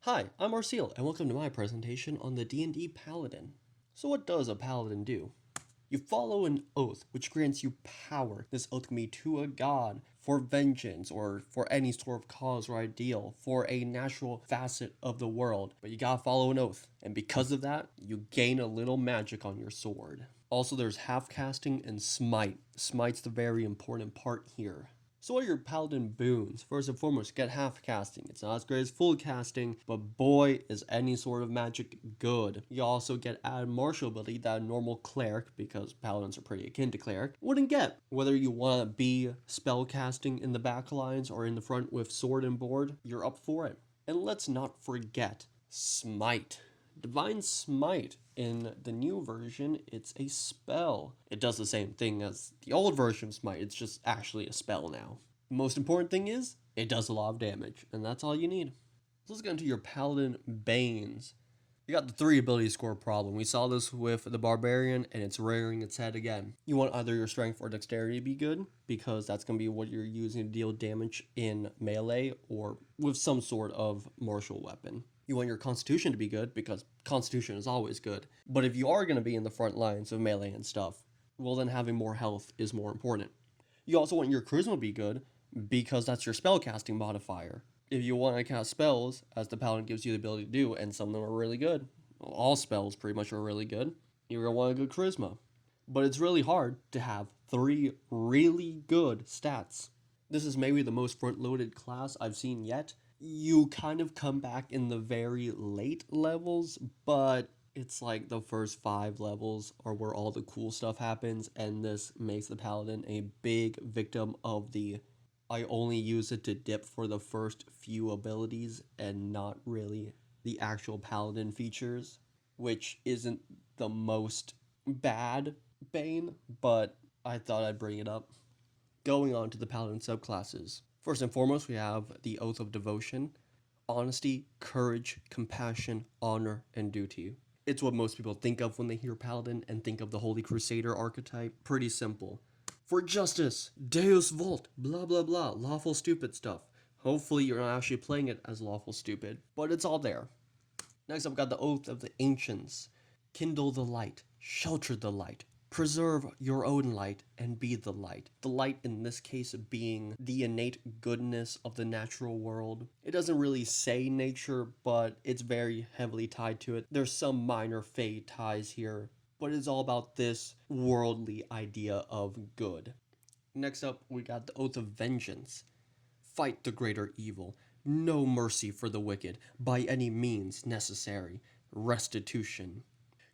Hi, I'm Marcel, and welcome to my presentation on the D&D Paladin. So what does a Paladin do? You follow an oath, which grants you power. This oath can be to a god, for vengeance, or for any sort of cause or ideal, for a natural facet of the world. But you gotta follow an oath, and because of that, you gain a little magic on your sword. Also, there's half casting and smite. Smite's the very important part here. So what are your paladin boons? First and foremost, get half casting. It's not as great as full casting, but boy is any sort of magic good. You also get added martial ability that a normal cleric, because paladins are pretty akin to cleric, wouldn't get. Whether you want to be spell casting in the back lines or in the front with sword and board, you're up for it. And let's not forget smite. Divine Smite. In the new version, it's a spell. It does the same thing as the old version of Smite, it's just actually a spell now. The most important thing is, it does a lot of damage, and that's all you need. So let's get into your Paladin Banes. You got the 3 ability score problem. We saw this with the Barbarian, and it's rearing its head again. You want either your Strength or Dexterity to be good, because that's going to be what you're using to deal damage in melee or with some sort of martial weapon. You want your Constitution to be good, because Constitution is always good. But if you are going to be in the front lines of melee and stuff, well then having more health is more important. You also want your Charisma to be good, because that's your spellcasting modifier. If you want to cast spells, as the Paladin gives you the ability to do, and some of them are really good, all spells pretty much are really good, you're going to want a good Charisma. But it's really hard to have 3 really good stats. This is maybe the most front-loaded class I've seen yet. You kind of come back in the very late levels, but it's like the first 5 levels are where all the cool stuff happens, and this makes the Paladin a big victim of the I only use it to dip for the first few abilities and not really the actual Paladin features, which isn't the most bad Bane, but I thought I'd bring it up. Going on to the Paladin subclasses. First and foremost, we have the Oath of Devotion. Honesty, courage, compassion, honor, and duty. It's what most people think of when they hear Paladin and think of the Holy Crusader archetype. Pretty simple. For justice, Deus Vult, blah blah blah, lawful stupid stuff. Hopefully you're not actually playing it as lawful stupid, but it's all there. Next up, we got the Oath of the Ancients. Kindle the light, shelter the light, preserve your own light, and be the light. The light in this case being the innate goodness of the natural world. It doesn't really say nature, but it's very heavily tied to it. There's some minor fade ties here, but it's all about this worldly idea of good. Next up, we got the Oath of Vengeance. Fight the greater evil. No mercy for the wicked, by any means necessary. Restitution.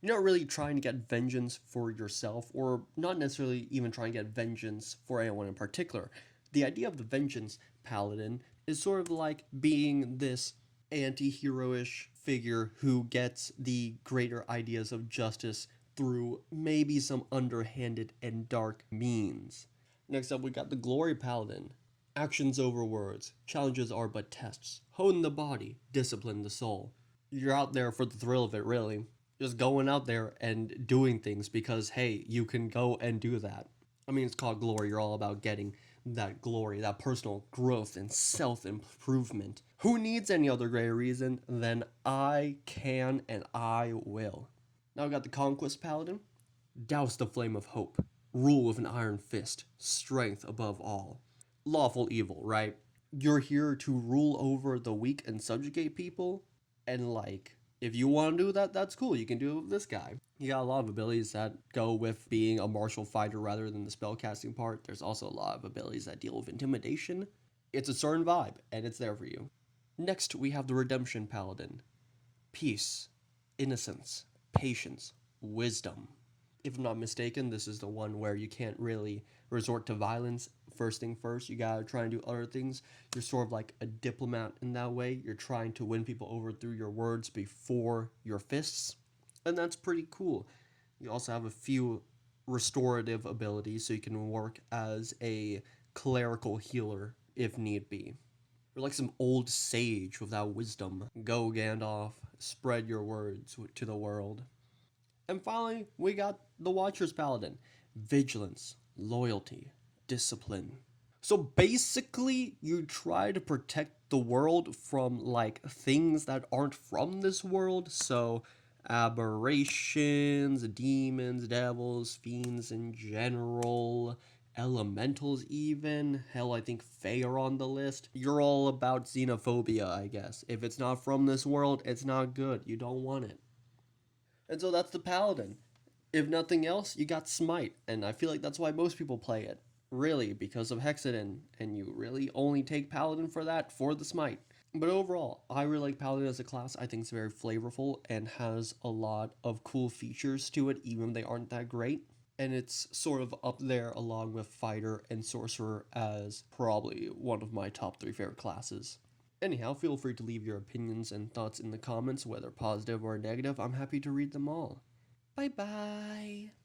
You're not really trying to get vengeance for yourself, or not necessarily even trying to get vengeance for anyone in particular. The idea of the vengeance paladin is sort of like being this anti-hero-ish figure who gets the greater ideas of justice through maybe some underhanded and dark means. Next up, we got the Glory Paladin. Actions over words. Challenges are but tests. Hone the body, discipline the soul. You're out there for the thrill of it, really. Just going out there and doing things because, hey, you can go and do that. I mean, it's called glory. You're all about getting that glory, that personal growth and self-improvement. Who needs any other greater reason than I can and I will? Now we got the Conquest Paladin. Douse the flame of hope. Rule with an iron fist. Strength above all. Lawful evil, right? You're here to rule over the weak and subjugate people, and like, if you want to do that, that's cool. You can do it with this guy. You got a lot of abilities that go with being a martial fighter rather than the spellcasting part. There's also a lot of abilities that deal with intimidation. It's a certain vibe, and it's there for you. Next, we have the Redemption Paladin. Peace, innocence, patience, wisdom. If I'm not mistaken, this is the one where you can't really resort to violence first thing first. You gotta try and do other things. You're sort of like a diplomat in that way. You're trying to win people over through your words before your fists. And that's pretty cool. You also have a few restorative abilities, so you can work as a clerical healer if need be. You're like some old sage without wisdom. Go, Gandalf, spread your words to the world. And finally, we got the Watcher's Paladin. Vigilance, loyalty, discipline. So basically, you try to protect the world from like things that aren't from this world. So aberrations, demons, devils, fiends in general, elementals even. Hell, I think Fae are on the list. You're all about xenophobia, I guess. If it's not from this world, it's not good. You don't want it. And so that's the Paladin. If nothing else, you got Smite, and I feel like that's why most people play it. Really, because of Hexadin, and you really only take Paladin for that, for the Smite. But overall, I really like Paladin as a class. I think it's very flavorful and has a lot of cool features to it, even if they aren't that great. And it's sort of up there along with Fighter and Sorcerer as probably one of my top 3 favorite classes. Anyhow, feel free to leave your opinions and thoughts in the comments, whether positive or negative. I'm happy to read them all. Bye bye!